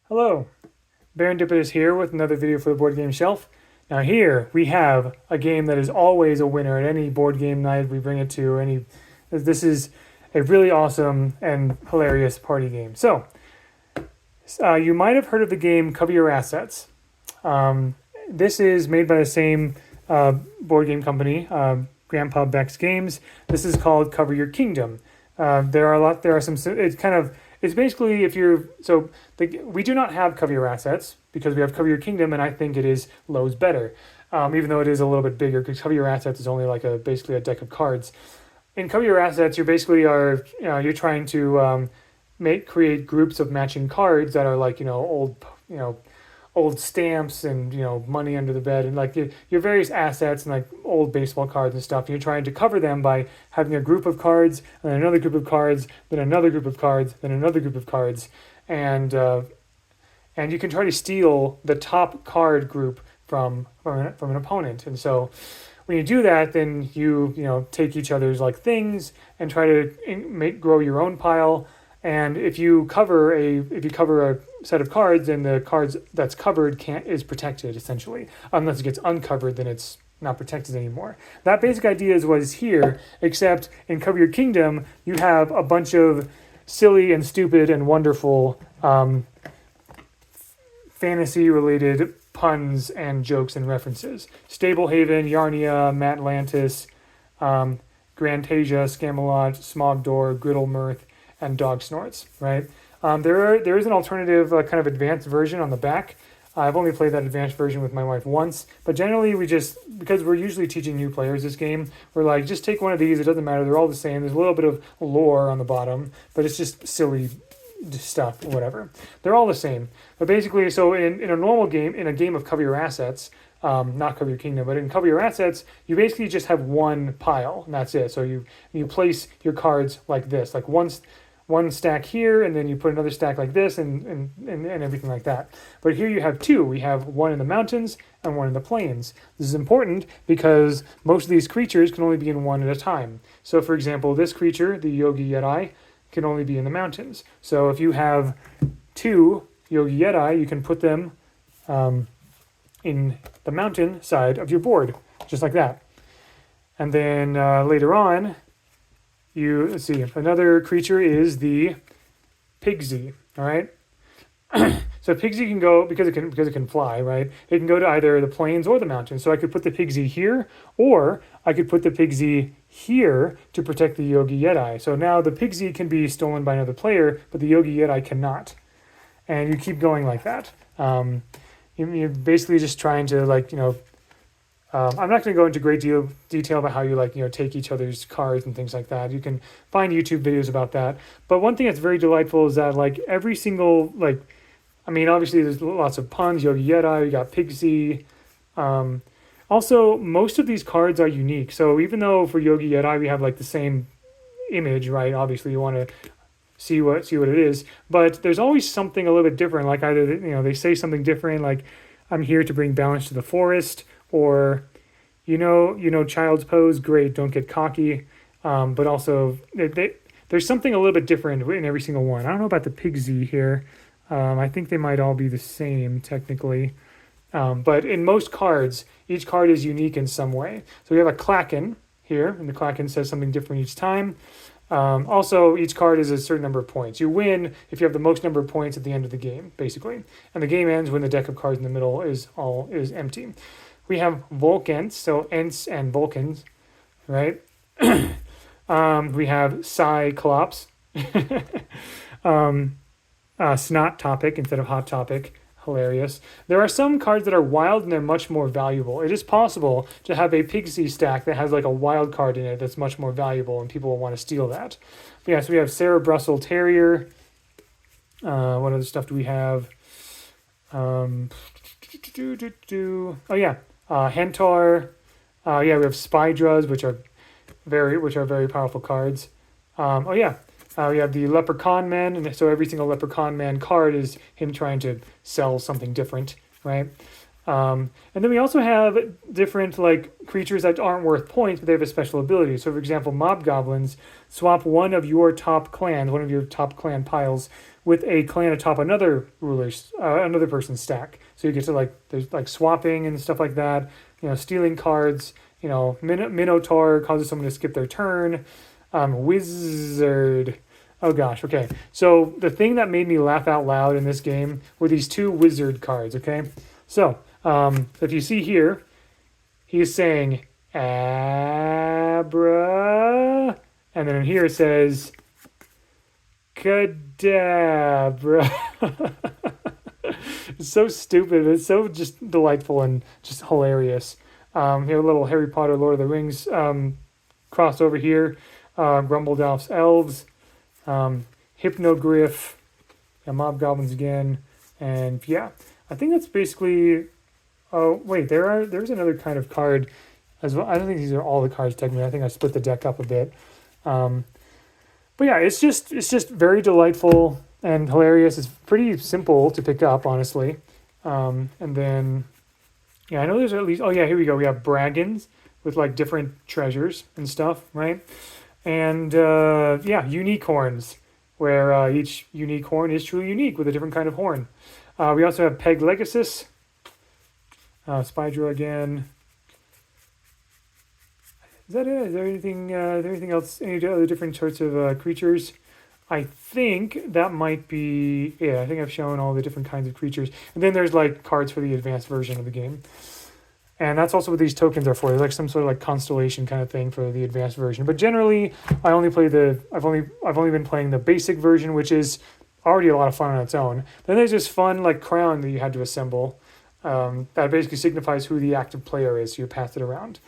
Hello, Barendipitous here with another video for the Board Game Shelf. Now here we have a game that is always a winner at any board game night we bring it to. This is a really awesome and hilarious party game. So, you might have heard of the game Cover Your Assets. This is made by the same board game company, Grandpa Beck's Games. This is called Cover Your Kingdom. It's basically we do not have Cover Your Assets because we have Cover Your Kingdom, and I think it is loads better, even though it is a little bit bigger because Cover Your Assets is only like basically a deck of cards. In Cover Your Assets, you're trying to create groups of matching cards that are like old stamps and money under the bed and like your various assets and like old baseball cards and stuff. And you're trying to cover them by having a group of cards and then another group of cards, then another group of cards, then another group of cards, and you can try to steal the top card group from an opponent. And so when you do that, then you take each other's like things and try to grow your own pile. And if you cover a set of cards, then the cards that's covered is protected essentially. Unless it gets uncovered, then it's not protected anymore. That basic idea is what is here, except in Cover Your Kingdom, you have a bunch of silly and stupid and wonderful fantasy-related puns and jokes and references. Stablehaven, Yarnia, Matlantis, Grantasia, Scamelot, Smogdor, Griddlemirth, and Dog Snorts, right? There is an alternative kind of advanced version on the back. I've only played that advanced version with my wife once, but generally because we're usually teaching new players this game, we're like, just take one of these, it doesn't matter, they're all the same. There's a little bit of lore on the bottom, but it's just silly stuff, whatever. They're all the same. But basically, so in a normal game, in a game of Cover Your Assets, not Cover Your Kingdom, but in Cover Your Assets, you basically just have one pile, and that's it. So you place your cards like this, like one stack here, and then you put another stack like this, and everything like that. But here you have two. We have one in the mountains and one in the plains. This is important because most of these creatures can only be in one at a time. So for example, this creature, the Yogi Yeti, can only be in the mountains. So if you have two Yogi Yeti, you can put them in the mountain side of your board, just like that. And then later on, let's see, another creature is the Pigsy, all right? So Pigsy can go, because it can fly, right? It can go to either the plains or the mountains. So I could put the Pigsy here, or I could put the Pigsy here to protect the Yogi Yeti. So now the Pigsy can be stolen by another player, but the Yogi Yeti cannot. And you keep going like that. You're basically just trying to I'm not going to go into great detail about how you take each other's cards and things like that. You can find YouTube videos about that. But one thing that's very delightful is that every single obviously there's lots of puns. Yogi Yeti, you got Pigsy. Also, most of these cards are unique. So even though for Yogi Yeti we have the same image, right? Obviously you want to see what it is, but there's always something a little bit different. Like either they say something different, like I'm here to bring balance to the forest. Or, child's pose, great, don't get cocky. But also, there's something a little bit different in every single one. I don't know about the Pigsy here. I think they might all be the same, technically. But in most cards, each card is unique in some way. So we have a Klaken here, and the Klaken says something different each time. Also, each card is a certain number of points. You win if you have the most number of points at the end of the game, basically. And the game ends when the deck of cards in the middle is empty. We have Vulcans, so Ents and Vulcans, right? We have Cyclops, Snot Topic instead of Hot Topic, hilarious. There are some cards that are wild and they're much more valuable. It is possible to have a Pigsy stack that has a wild card in it that's much more valuable and people will want to steal that. But yeah, so we have Sarah Brussel Terrier. What other stuff do we have? Oh yeah. Hentar, we have Spydras, which are very powerful cards. We have the Leprechaun Man, and so every single Leprechaun Man card is him trying to sell something different, right? And then we also have different like creatures that aren't worth points, but they have a special ability. So, for example, mob goblins swap one of your top clans, one of your top clan piles, with a clan atop another person's stack. So you get to like there's like swapping and stuff like that. Stealing cards. Minotaur causes someone to skip their turn. Wizard. Oh gosh. Okay. So the thing that made me laugh out loud in this game were these two wizard cards. Okay. So if you see here, he's saying Abra, and then in here it says Kadabra. It's so stupid. It's so just delightful and just hilarious. You have a little Harry Potter, Lord of the Rings crossover here. Grumbledalf's elves, Hypnogryph, mob goblins again, and yeah, I think that's basically. Oh wait, there's another kind of card as well. I don't think these are all the cards technically. I think I split the deck up a bit. But yeah, it's just very delightful and hilarious. It's pretty simple to pick up, honestly. And then yeah, I know there's at least. Oh yeah, here we go. We have Braggins with like different treasures and stuff, right? And yeah, unicorns, where each unique horn is truly unique with a different kind of horn. We also have Peglegasis, Spydra again. Is that it? Is there anything else? Any other different sorts of creatures? I think that might be. Yeah, I think I've shown all the different kinds of creatures. And then there's like cards for the advanced version of the game. And that's also what these tokens are for. They're like some sort of like constellation kind of thing for the advanced version. But generally, I've only been playing the basic version, which is already a lot of fun on its own. Then there's this fun like crown that you had to assemble. That basically signifies who the active player is. So you pass it around.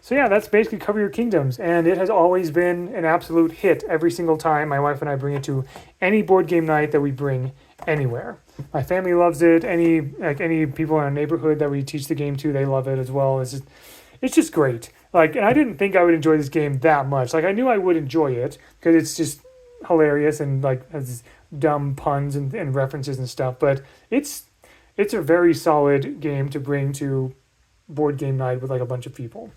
So yeah, that's basically Cover Your Kingdoms, and it has always been an absolute hit every single time my wife and I bring it to any board game night that we bring anywhere. My family loves it. Any people in our neighborhood that we teach the game to, they love it as well. It's just great. Like, and I didn't think I would enjoy this game that much. Like, I knew I would enjoy it because it's just hilarious and like has dumb puns and references and stuff. But it's a very solid game to bring to board game night with like a bunch of people.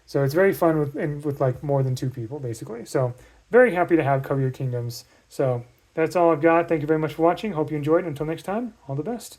So it's very fun with like more than two people, basically. So very happy to have Cover Your Kingdoms. So that's all I've got. Thank you very much for watching. Hope you enjoyed. Until next time, all the best.